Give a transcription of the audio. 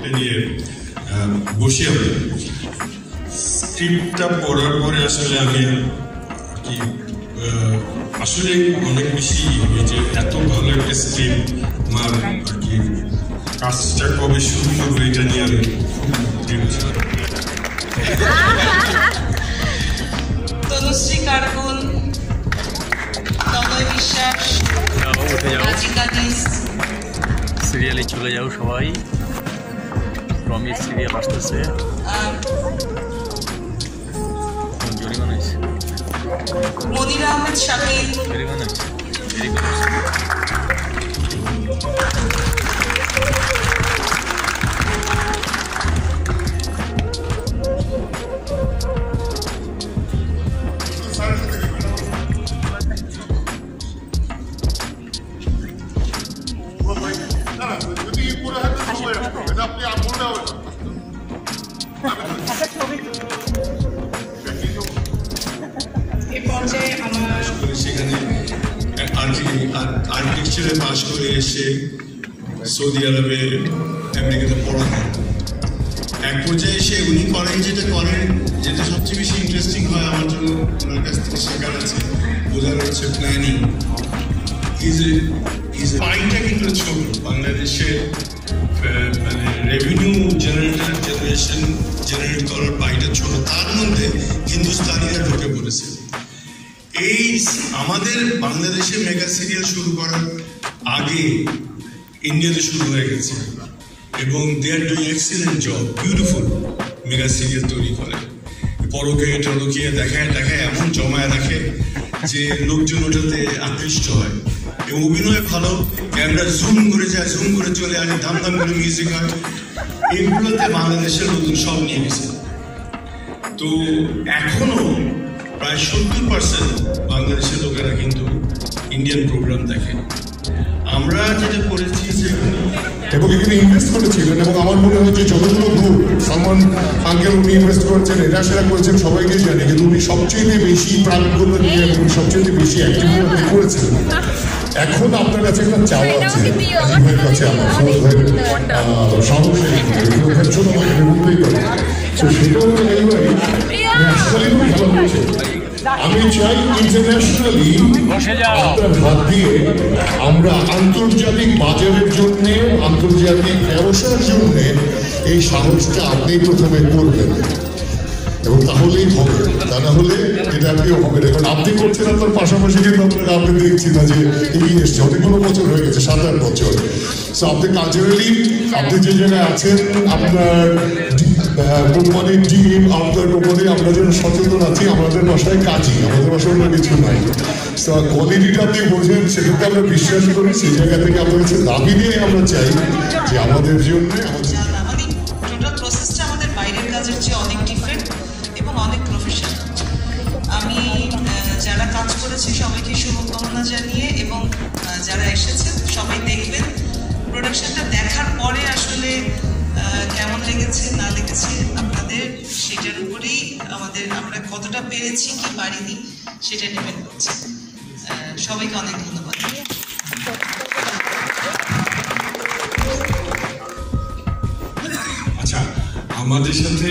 স্ক্রিপ্টটা নিয়ে বসি আমি। স্ক্রিপ্টটা পড়ার পরে আসলে আমি কি আসলে অনেক বেশি যে এত ভালো একটা স্ক্রিপ্ট আমার আর কি কাজটা কবে শুরু করবো এটা নিয়ে আমি খুব তনুশ্রী কারকুন, তনয় বিশ্বাস, সিরিয়ালে চলে যাও সবাই। প্রমিস সিরিয়াল আসতেছে। মনির আহমেদ শাকিল, সেখানে আর্কিটেকচারে পাশ করে এসে সৌদি আরবে আমেরিকাতে পড়া হয়। এক পর্যায়ে এসে উনি করেন যেটা সবচেয়ে বেশি ইন্টারেস্টিং হয় আমার জন্য, ওনার কাছ থেকে শেখার আছে, বোঝার হচ্ছে প্ল্যানিং। পাইটা কিন্তু ছোট, বাংলাদেশে মানে রেভিনিউ জেনারেট করার পাইটা ছোট, তার মধ্যে হিন্দুস্তানিরা ঢুকে পড়েছে। এই আমাদের বাংলাদেশে মেগা সিরিয়াল শুরু করার আগে ইন্ডিয়াতে শুরু হয়ে গেছে এবং they are doing excellent job, beautiful mega serial তৈরি করে। পরকে টরকিয়ে দেখায় এমন জমায় রাখে যে লোকজন ওটাতে আকৃষ্ট হয় এবং অভিনয় ভালো, ক্যামেরা জুম করে যায়, জুম করে চলে আসে, ধাম করে মিউজিক হয়। এইগুলোতে বাংলাদেশের লোকজন সব নিয়ে গেছে। তো এখনো প্রায় 70% বাংলাদেশের লোকেরা কিন্তু ইন্ডিয়ান প্রোগ্রাম দেখে। আমরা যেটা করেছি এবং এখানে ইনভেস্ট করেছিলেন এবং আমার মনে হয় যে যতগুলো গ্রুপ সালমান আঙ্কেল উনি ইনভেস্ট করেছেন, এটা সেটা করেছেন সবাইকে জানি, কিন্তু উনি সবচেয়ে বেশি প্রাণগুলো নিয়ে এবং সবচেয়ে বেশি অ্যাক্টিভিটি করেছিলেন। এখন আপনার কাছে একটা চাওয়া আছে, ভাইয়ের কাছে আমার সাহসের জন্য আমাকে বলতেই পারে। তো সেটা হলো আমি চাই ইন্টারন্যাশনালি আপনার হাত দিয়ে আমরা আন্তর্জাতিক বাজারের জন্য, আন্তর্জাতিক ব্যবসার জন্য এই সাহসটা আপনি প্রথমে করবেন এবং তাহলেই হবে, তা না হলে এটা কেউ হবে না। কারণ আপনি করছেন, আপনার পাশাপাশি কিন্তু আপনারা আপনি দেখছি না যে এগিয়ে এসছে, অনেকগুলো বছর হয়ে গেছে, 7-8 বছর। সো আপনি কালচারালি আপনি যে জায়গায় আছেন, আপনার কোম্পানির টিম, আপনার কোম্পানি, আমরা যেন সচেতন আছি। আমাদের বাসায় কাজই, আমাদের বাসায় অন্য কিছু নাই। কোয়ালিটিটা আপনি বোঝেন, সেটাতে আমরা বিশ্বাস করি। সেই জায়গা থেকে আপনার কাছে দাবি নিয়ে আমরা চাই যে আমাদের জন্য টোটাল প্রসেসটা আমাদের বাইরের কাজের চেয়ে অনেক ডিফারেন্ট এবং অনেক প্রফেশনাল। আমি যারা কাজ করেছে সবাইকে শুভকামনা জানিয়ে এবং যারা এসেছেন সবাই দেখবেন, প্রোডাকশনটা দেখার পরে আসলে কেমন লেগেছে না লেগেছে আপনাদের, সেটার উপরেই আমরা কতটা পেরেছি কি পারিনি সেটা ডিপেন্ড করছে। সবাইকে অনেক ধন্যবাদ। আচ্ছা, আমাদের সাথে